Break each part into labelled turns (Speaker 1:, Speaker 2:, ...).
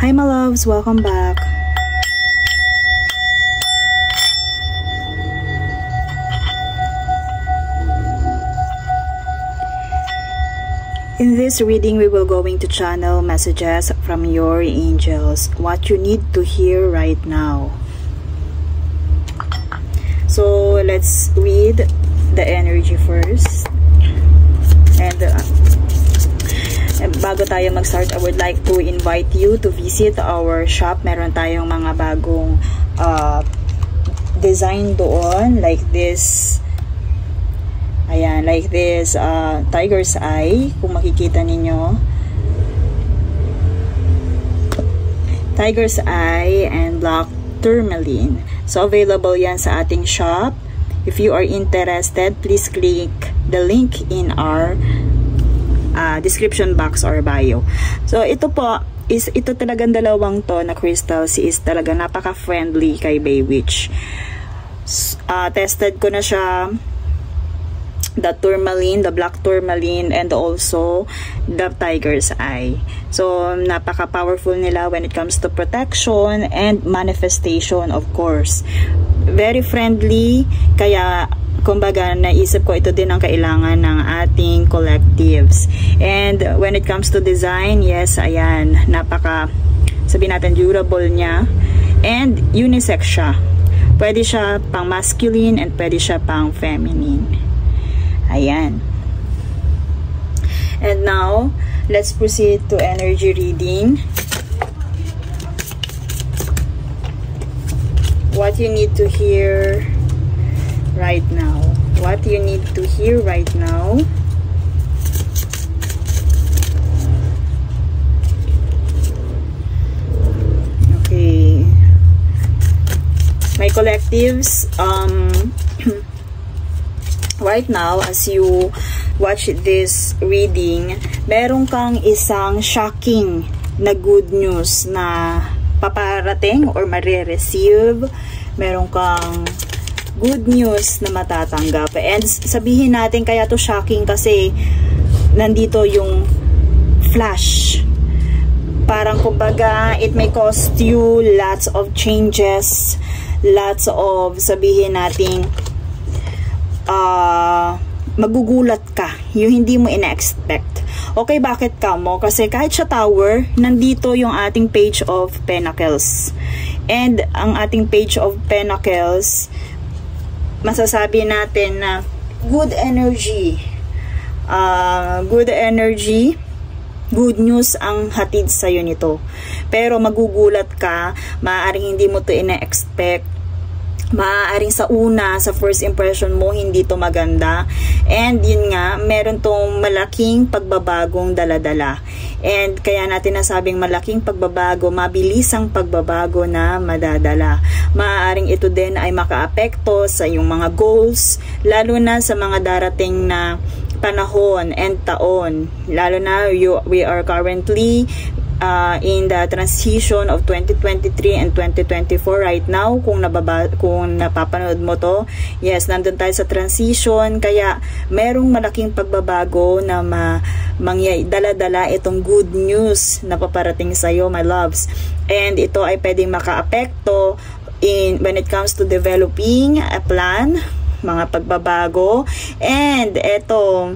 Speaker 1: Hi my loves, welcome back. In this reading, we will going to channel messages from your angels, what you need to hear right now. So let's read the energy first. And bago tayo mag-start, I would like to invite you to visit our shop. Meron tayong mga bagong design doon, like this. Ayan, like this tiger's eye, kung makikita ninyo. Tiger's eye and black tourmaline. So, available yan sa ating shop. If you are interested, please click the link in our description box or bio. So, ito po, ito talagang dalawang to na crystals is talaga napaka-friendly kay Baywitch. Tested ko na siya. The tourmaline, the black tourmaline, and also the tiger's eye. So, napaka-powerful nila when it comes to protection and manifestation, of course. Very friendly, kaya kumbaga naisip ko ito din ang kailangan ng ating collectives. And when it comes to design, yes, ayan, napaka, sabihin natin, durable niya. And unisex siya. Pwede siya pang masculine and pwede siya pang feminine. Ayan. And now, let's proceed to energy reading. What you need to hear right now. What you need to hear right now. Okay. My collectives, right now, as you watch this reading, meron kang isang shocking na good news na paparating or marireceive. Meron kang good news na matatanggap. And sabihin natin kaya to shocking kasi nandito yung flash. Parang kumbaga, it may cost you lots of changes, lots of, sabihin natin, magugulat ka, yung hindi mo ina-expect. Okay, bakit ka mo? Kasi kahit sa tower, nandito yung ating page of pentacles. And ang ating page of pentacles, masasabi natin na good energy, good news ang hatid sa'yo nito. Pero magugulat ka, maaaring hindi mo to ina-expect. Maaaring sa una, sa first impression mo, hindi to maganda. And yun nga, meron tong malaking pagbabagong daladala. And kaya natin nasabing malaking pagbabago, mabilisang pagbabago na madadala. Maaaring ito din ay makaapekto sa iyong mga goals, lalo na sa mga darating na panahon and taon. Lalo na we are currently in the transition of 2023 and 2024 right now. Kung napapanood mo to, yes, nandun tayo sa transition, kaya merong malaking pagbabago na dala-dala itong good news na paparating sa'yo, my loves. And ito ay pwedeng makaapekto when it comes to developing a plan, mga pagbabago. And ito,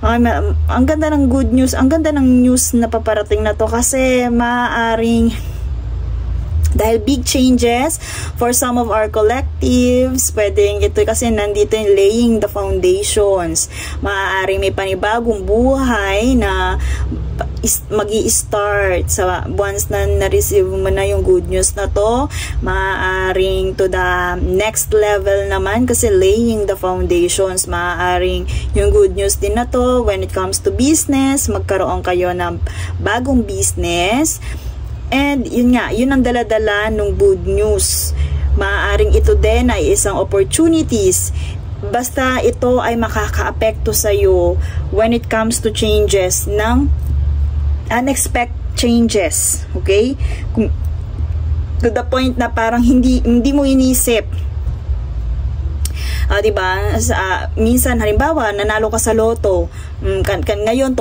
Speaker 1: ang ganda ng good news, ang ganda ng news na paparating na to kasi maaaring dahil big changes for some of our collectives, pwedeng ito kasi nandito yung laying the foundations. Maaaring may panibagong buhay na magi-start sa once na na-receive mo na yung good news na to. Maaaring to the next level naman kasi laying the foundations. Maaaring yung good news din na to when it comes to business, magkaroon kayo ng bagong business. And yun nga, yun ang dala-dala ng good news. Maaaring ito din ay isang opportunities. Basta ito ay makakaapekto sa iyo when it comes to changes ng unexpected changes. Okay? To the point na parang hindi mo inisip. 'Diba? Minsan halimbawa nanalo ka sa loto, ngayon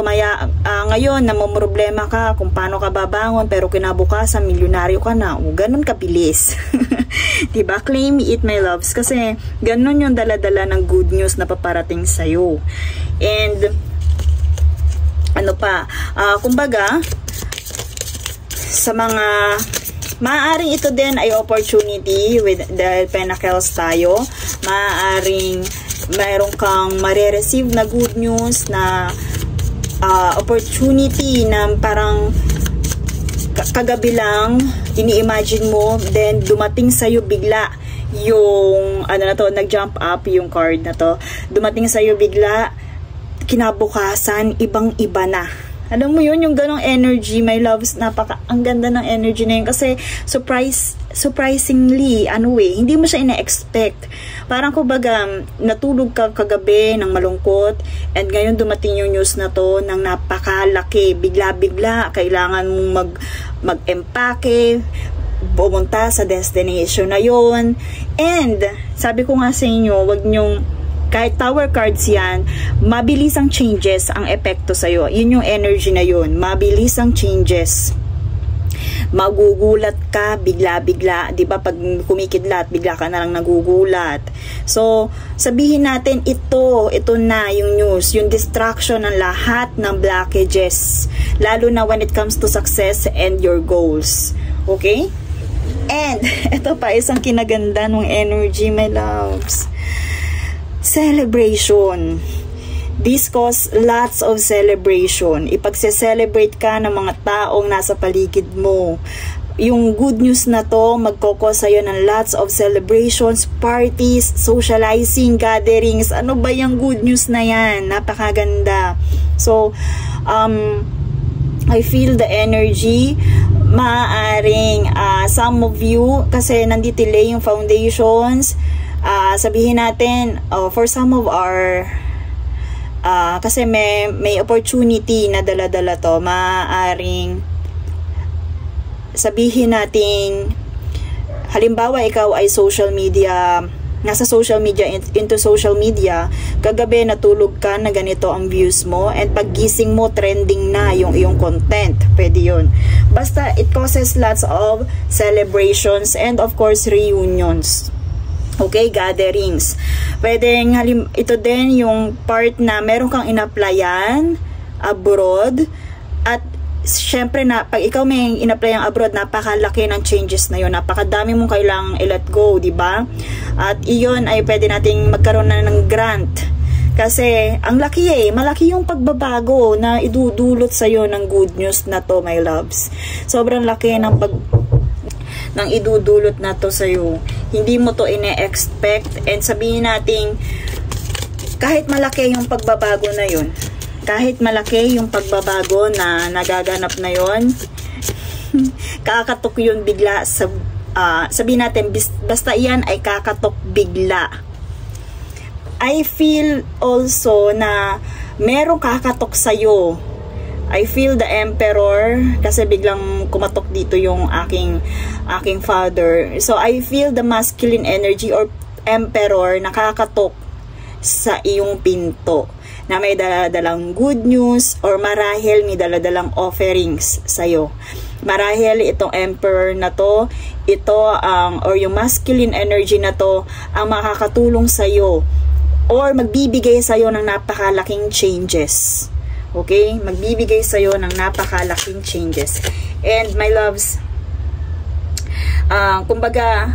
Speaker 1: ngayon namomroblema ka kung paano ka babangon, pero kinabukasan milyonaryo ka na. Ganun kabilis. 'Diba? Claim it, my loves, kasi ganun yung dala-dala ng good news na paparating sa iyo. And ano pa, kumbaga sa mga maaaring ito din ay opportunity with the Pentacles tayo. Maaaring mayroon kang marireceive na good news na opportunity na parang kagabi lang ini-imagine mo, then dumating sa'yo bigla yung nag-jump up yung card na to. Dumating sa'yo bigla, kinabukasan ibang-iba na. Alam mo yun, yung ganong energy, my loves, ang ganda ng energy na yun. Kasi, surprisingly, hindi mo siya ina-expect. Parang kumbaga, natulog ka kagabi ng malungkot, and ngayon dumating yung news na to ng napakalaki. Bigla-bigla, kailangan mong mag-empake, pumunta sa destination na yun. And, sabi ko nga sa inyo, wag nyong, kahit tower cards yan, mabilis ang changes ang epekto sa'yo. Yun yung energy na yun. Mabilis ang changes. Magugulat ka, bigla-bigla. Diba? Pag kumikidlat, bigla ka na lang nagugulat. So, sabihin natin, ito na yung news. Yung distraction ng lahat ng blockages. Lalo na when it comes to success and your goals. Okay? And, ito pa, isang kinaganda ng energy, my loves. Celebration. This cause lots of celebration. Ipagse-celebrate ka ng mga taong nasa paligid mo. Yung good news na to, magkokos sa'yo ng lots of celebrations, parties, socializing, gatherings. Ano ba yung good news na yan? Napakaganda. So, I feel the energy. Maaaring some of you, kasi nanditile yung foundations, sabihin natin, for some of our kasi may opportunity na dala-dala to, maaaring sabihin natin, halimbawa ikaw ay nasa social media, into social media, kagabi natulog ka na ganito ang views mo, and paggising mo trending na yung iyong content. Pwede yun. Basta it causes lots of celebrations and of course reunions. Okay, gatherings. Pwede ito din yung part na meron kang in-applyan abroad, at syempre pag ikaw may in-applyan abroad, napakalaki ng changes na yun. Napakadami mong kailangang i-let go, di ba? At iyon ay pwede nating magkaroon na ng grant. Kasi ang laki malaki yung pagbabago na idudulot sa'yo ng good news na to, my loves. Sobrang laki ng idudulot na to sa'yo. Hindi mo to ine-expect, and sabihin natin, kahit malaki yung pagbabago na yun, kahit malaki yung pagbabago na nagaganap na yun, kakatok yun bigla sa, sabihin natin, basta yan ay kakatok bigla. I feel also na merong kakatok sa'yo. I feel the Emperor, kasi biglang kumatok dito yung aking father. So I feel the masculine energy or Emperor nakakatok sa iyong pinto, na may daladalang good news, or marahil may daladalang offerings sa'yo. Marahil itong Emperor na to, or yung masculine energy na to, ang makakatulong sa'yo or magbibigay sa'yo ng napakalaking changes. Okay? Magbibigay sa'yo ng napakalaking changes. And my loves, kumbaga,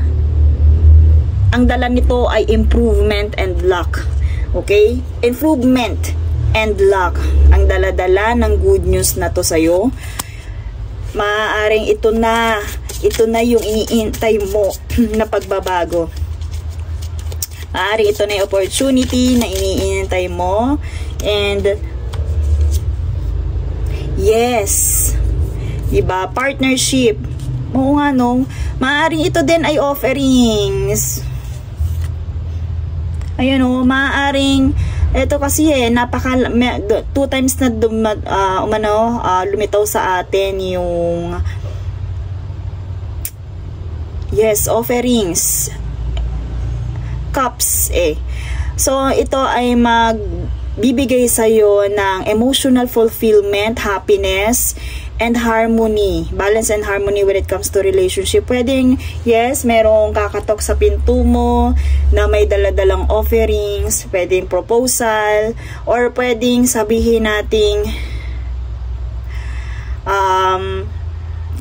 Speaker 1: ang dala nito ay improvement and luck. Okay? Improvement and luck. Ang dala-dala ng good news na to sa'yo. Maaaring ito na yung iniintay mo na pagbabago. Maaaring ito na yung opportunity na iniintay mo. And yes, diba? Partnership. Oo nga, no? Maaaring ito din ay offerings. Ayun, o, maaaring ito kasi two times na lumitaw sa atin yung yes, offerings. Cups, So, ito ay magbibigay sa'yo ng emotional fulfillment, happiness, and harmony. Balance and harmony when it comes to relationship. Pwedeng, yes, merong kakatok sa pinto mo na may daladalang offerings, pwedeng proposal, or pwedeng sabihin nating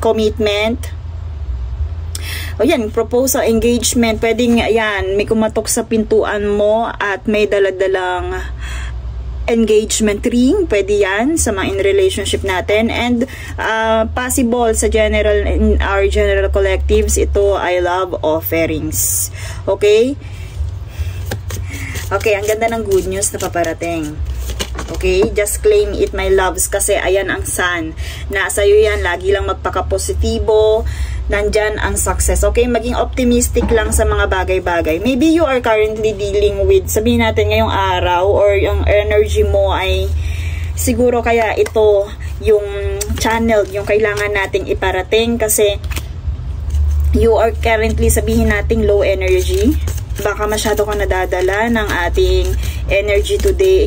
Speaker 1: commitment. O yan, proposal, engagement, pwedeng yan, may kumatok sa pintuan mo at may daladalang engagement ring, pwede yan sa mga in relationship natin. And possible sa general, in our general collectives, ito ay love offerings. Okay? Okay, ang ganda ng good news na paparating. Okay, just claim it, my loves, kasi ayan ang sun. Nasa iyo yan, lagi lang magpaka-positibo. Nandyan ang success. Okay, maging optimistic lang sa mga bagay-bagay. Maybe you are currently dealing with, sabihin natin ngayong araw, or yung energy mo ay siguro kaya ito yung channel, yung kailangan nating iparating, kasi you are currently, sabihin nating low energy. Baka masyado ka nadadala ng ating energy today,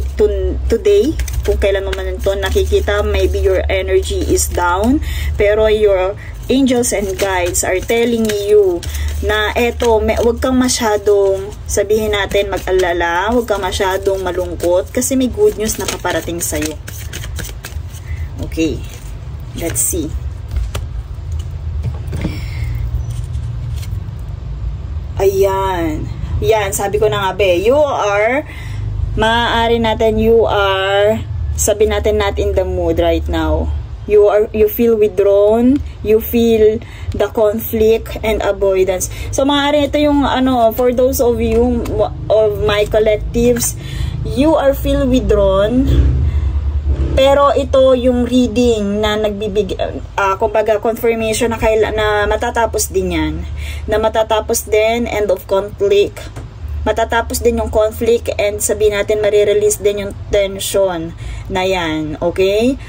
Speaker 1: kung kailan mo man ito nakikita, maybe your energy is down, pero your angels and guides are telling you na eto, wag kang masyadong, sabihin natin, mag-alala, wag kang masyadong malungkot, kasi may good news na paparating sa'yo. Okay, let's see. Ayan. Yan, sabi ko na nga you are, maaari natin, you are, sabi natin not in the mood right now. You feel withdrawn, you feel the conflict and avoidance. So maaari ito yung for those of you of my collectives, you are feel withdrawn. Pero ito yung reading na nagbibigay, kumbaga confirmation na matatapos din yan. Na matatapos din, end of conflict. Matatapos din yung conflict and sabihin natin marirelease din yung tension na yan. Okay?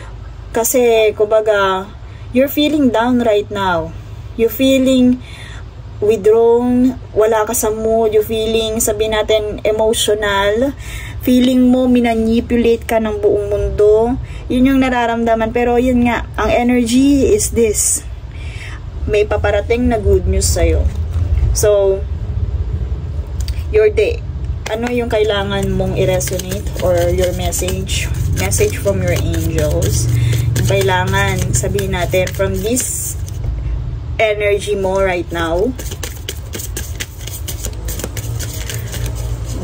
Speaker 1: Kasi, kumbaga, you're feeling down right now. You're feeling withdrawn, wala ka sa mood, you're feeling, sabihin natin, emotional. Feeling mo, minanipulate ka ng buong mundo. Yun yung nararamdaman. Pero yun nga, ang energy is this. May paparating na good news sa'yo. So, your day. Ano yung kailangan mong i-resonate or your message? Message from your angels. Yung kailangan, sabihin natin, from this energy mo right now.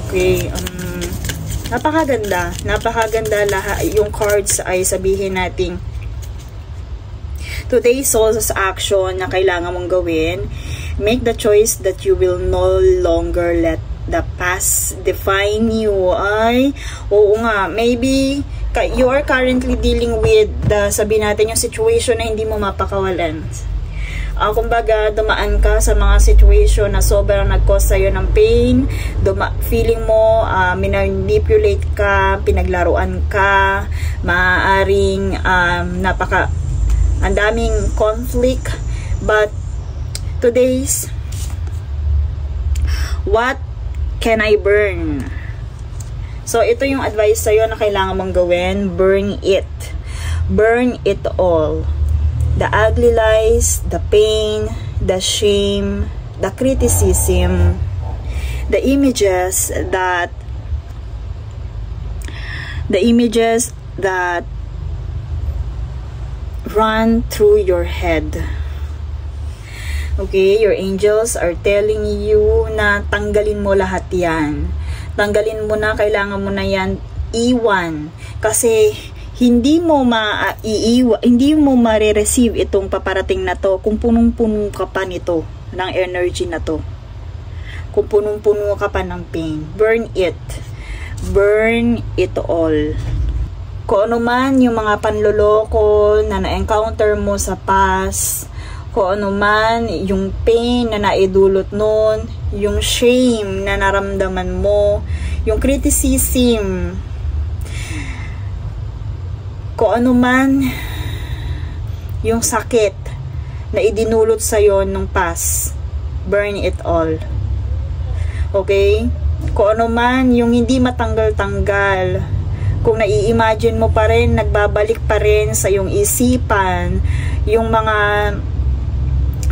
Speaker 1: Okay, napakaganda lahat. Yung cards ay sabihin natin today's soul's action na kailangan mong gawin. Make the choice that you will no longer let the past define you. Ay, oo nga, maybe you are currently dealing with sabihin natin yung situation na hindi mo mapakawalan. Kumbaga, dumaan ka sa mga situation na sobrang nag-cause sa'yo ng pain, feeling mo, minanipulate ka, pinaglaruan ka, maaaring ang daming conflict, but today's, what can I burn? So, ito yung advice sa'yo na kailangan mong gawin, burn it. Burn it all. The ugly lies, the pain, the shame, the criticism, the images that run through your head. Okay, your angels are telling you na tanggalin mo lahat yan. Tanggalin mo na, kailangan mo na yan iwan. Kasi hindi mo ma-receive itong paparating na to kung punong-puno ka pa nito, ng energy na to. Kung punong-puno ka pa ng pain. Burn it. Burn it all. Kung ano man yung mga panloloko na na-encounter mo sa past, kung ano man yung pain na naidulot nun, yung shame na naramdaman mo, yung criticism, kung ano man yung sakit na idinulot sa'yo nung past, burn it all. Okay? kung ano man yung hindi matanggal-tanggal, kung nai-imagine mo pa rin, nagbabalik pa rin sa yung isipan, yung mga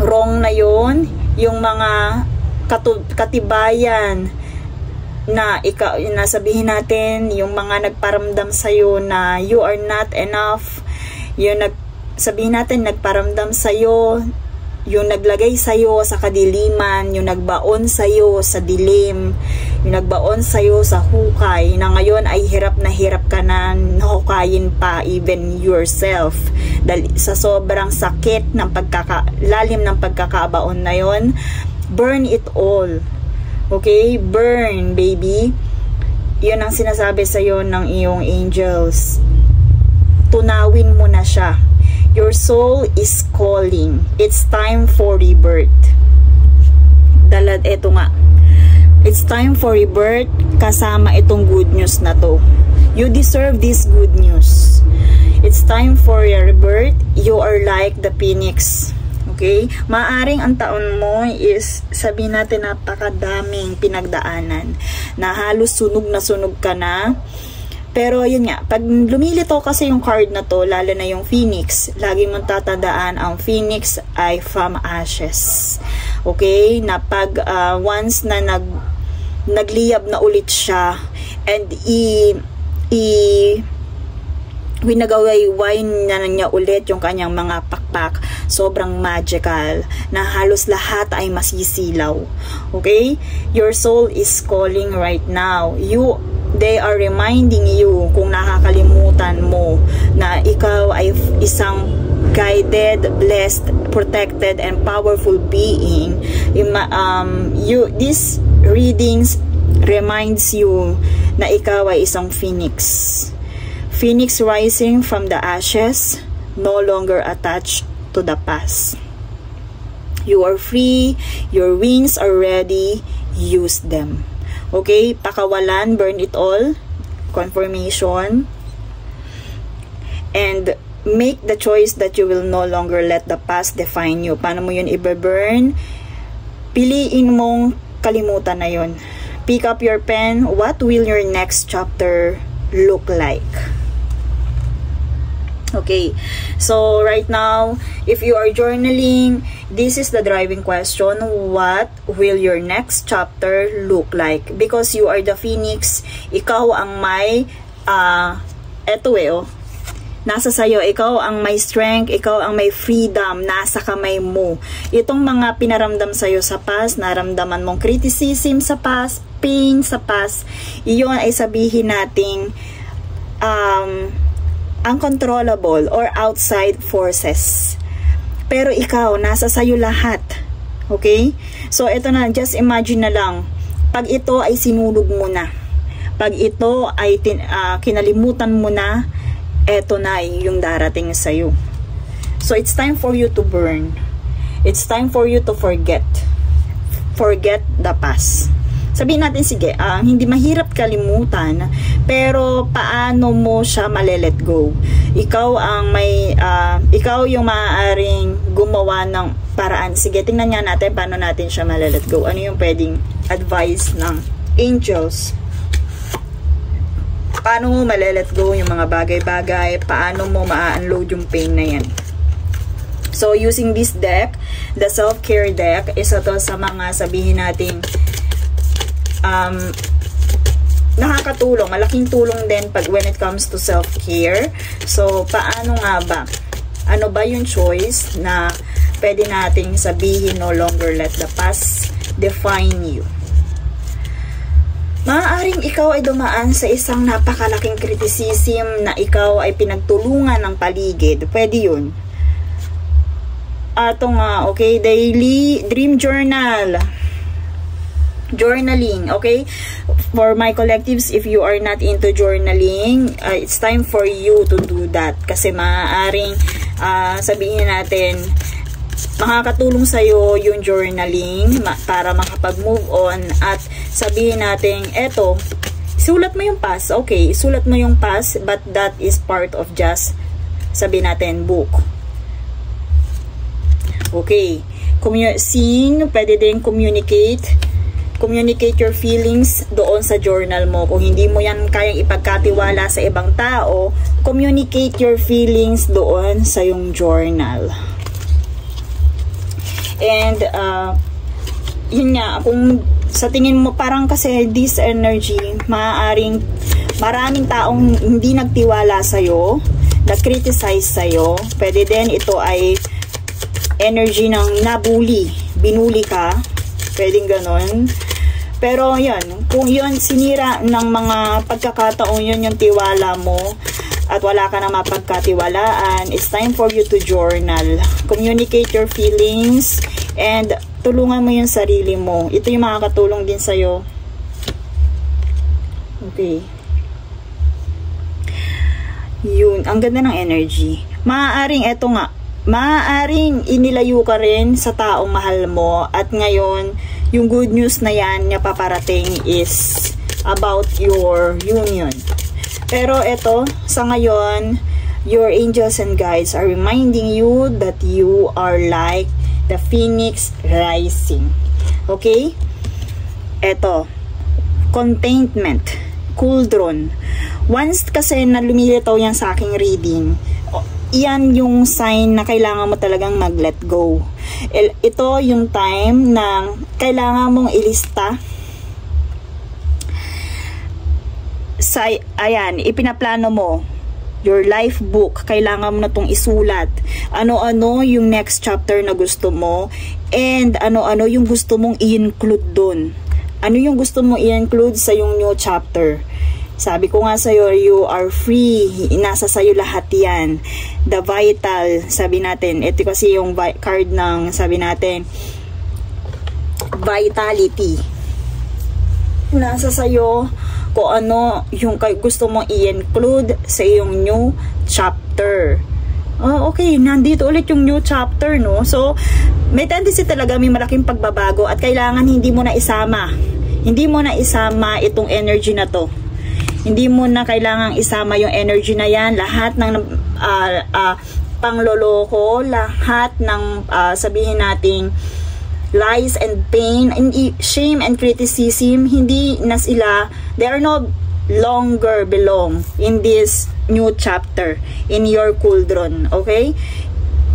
Speaker 1: wrong na yon, yung mga katibayan na sabihin natin, yung mga nagparamdam sa'yo na you are not enough, yung sabihin natin nagparamdam sa'yo, yung naglagay sa'yo sa kadiliman, yung nagbaon sa'yo sa dilim, yung nagbaon sa'yo sa hukay, na ngayon ay hirap ka na nahukayin pa even yourself. Dahil sa sobrang sakit ng lalim ng pagkakabaon na yon, burn it all. Okay? Burn, baby. Yun ang sinasabi sa'yo ng iyong angels. Tunawin mo na siya. Your soul is calling. It's time for rebirth. Eto nga. It's time for rebirth kasama itong good news na to. You deserve this good news. It's time for your rebirth. You are like the phoenix. Okay? Maaring ang taon mo is, sabihin natin, napakadaming pinagdaanan. Na halos sunog ka na. Pero yun nga, pag lumilito kasi yung card na to, lalo na yung phoenix, lagi mong tatandaan, ang phoenix ay from ashes. Okay? Na pag once na nagliyab na ulit siya, and winagawayway na niya ulit yung kanyang mga pakpak, sobrang magical, na halos lahat ay masisilaw. Okay? Your soul is calling right now. They are reminding you, kung nakakalimutan mo, na ikaw ay isang guided, blessed, protected, and powerful being. These readings reminds you na ikaw ay isang phoenix. Phoenix rising from the ashes, no longer attached to the past. You are free, your wings are ready, use them. Okay, pakawalan, burn it all, confirmation, and make the choice that you will no longer let the past define you. Paano mo yun i-burn? Piliin mong kalimutan na yun. Pick up your pen. What will your next chapter look like? Okay, so right now, if you are journaling, this is the driving question. What will your next chapter look like? Because you are the phoenix, ikaw ang may, nasa sayo, ikaw ang may strength, ikaw ang may freedom, nasa kamay mo. Itong mga pinaramdam sa'yo sa past, naramdaman mong criticism sa past, pain sa past, iyon ay sabihin nating, uncontrollable or outside forces. Pero ikaw, nasa sayo lahat. Okay? So, ito na, just imagine na lang, pag ito ay sinulog mo na, pag ito ay kinalimutan mo na, eto na yung darating sa'yo. So, it's time for you to burn. It's time for you to forget. Forget the past. Sabihin natin, sige, hindi mahirap kalimutan, pero paano mo siya male-let go? Ikaw ang ikaw yung maaaring gumawa ng paraan. Sige, tingnan nga natin paano natin siya male-let go. Ano yung pwedeng advice ng angels? Paano mo male-let go yung mga bagay-bagay? Paano mo ma-unload yung pain na yan? So, using this deck, the self-care deck, isa to sa mga sabihin natin nakakatulong, malaking tulong din pag when it comes to self-care. So, paano nga ba? Ano ba yung choice na pwede nating sabihin, no longer let the past define you? Maaaring ikaw ay dumaan sa isang napakalaking criticism na ikaw ay pinagtulungan ng paligid. Pwede yun. Ito nga, okay, daily dream journal. Journaling, okay? For my collectives, if you are not into journaling, it's time for you to do that. Kasi maaaring sabihin natin, makakatulong sa'yo yung journaling para makapag-move on, at sabihin natin, eto, sulat mo yung past. Okay, sulat mo yung past, but that is part of just, sabihin natin, book. Okay, sing, pwede din communicate. communicate your feelings doon sa journal mo. Kung hindi mo yan kayang ipagkatiwala sa ibang tao, communicate your feelings doon sa yung journal. And, yun nga, kung sa tingin mo, parang kasi this energy, maraming taong hindi nagtiwala sa'yo, nag-criticize sa'yo, pwede din ito ay energy ng nabuli, binuli ka, pwedeng ganon. Pero yan, kung yun sinira ng mga pagkakataon, yun yung tiwala mo at wala ka na mapagkatiwalaan, it's time for you to journal. Communicate your feelings and tulungan mo yung sarili mo. Ito yung makakatulong din sa'yo. Okay. Yun, ang ganda ng energy. Maaaring eto nga, maaaring inilayo ka rin sa taong mahal mo at ngayon, yung good news na yan na paparating is about your union. Pero ito, sa ngayon, your angels and guides are reminding you that you are like the phoenix rising. Okay? Ito, contentment, cauldron. Once kasi na lumilitaw yan sa aking reading, yan yung sign na kailangan mo talagang mag-let go. Ito yung time na kailangan mong ilista sa, ayan, ipinaplano mo your life book, kailangan mo na itong isulat. Ano-ano yung next chapter na gusto mo and ano-ano yung gusto mong i-include dun. Ano yung gusto mong i-include sa yung new chapter. Sabi ko nga sa'yo, you are free. Nasa sa'yo lahat yan. The vital, sabi natin. Ito kasi yung card ng, sabi natin, vitality. Nasa sa'yo kung ano yung gusto mong i-include sa iyong new chapter. Oh, okay, nandito ulit yung new chapter, no? So, may tendency talaga may malaking pagbabago at kailangan hindi mo na isama. Hindi mo na isama itong energy na to. Hindi mo na kailangang isama yung energy na yan. Lahat ng pangloloko, lahat ng sabihin nating lies and pain, and shame and criticism, hindi na sila, they are no longer belong in this new chapter, in your cauldron, okay?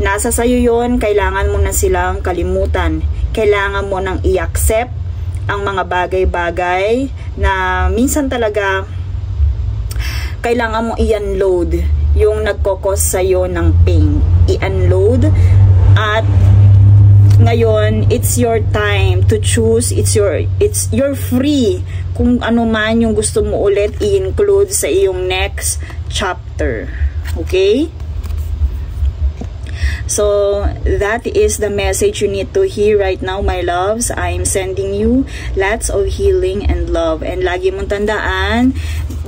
Speaker 1: Nasa sayo yon, kailangan mo na silang kalimutan. Kailangan mo nang i-accept ang mga bagay-bagay na minsan talaga kailangan mo i-unload yung nagkokos sa'yo ng pain. I-unload at ngayon, it's your time to choose. You're free kung ano man yung gusto mo ulit i-include sa iyong next chapter. Okay? So, that is the message you need to hear right now, my loves. I'm sending you lots of healing and love. And lagi mong tandaan,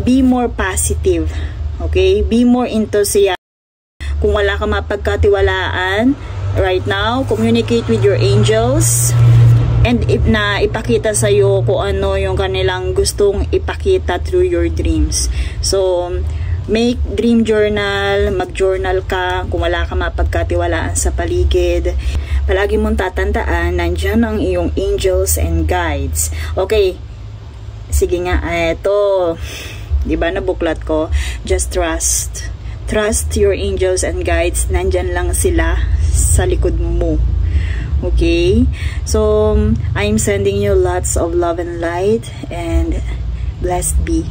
Speaker 1: be more positive. Okay? Be more enthusiastic. Kung wala ka mapagkatiwalaan, right now, communicate with your angels. And ipakita sa'yo kung ano yung kanilang gustong ipakita through your dreams. So, make dream journal, mag-journal ka kung wala ka mapagkatiwalaan sa paligid. Palagi mong tatandaan, nandyan ang iyong angels and guides. Okay, sige nga, eto, diba nabuklat ko, just trust. Trust your angels and guides, nandyan lang sila sa likod mo. Okay, so I'm sending you lots of love and light, and blessed be.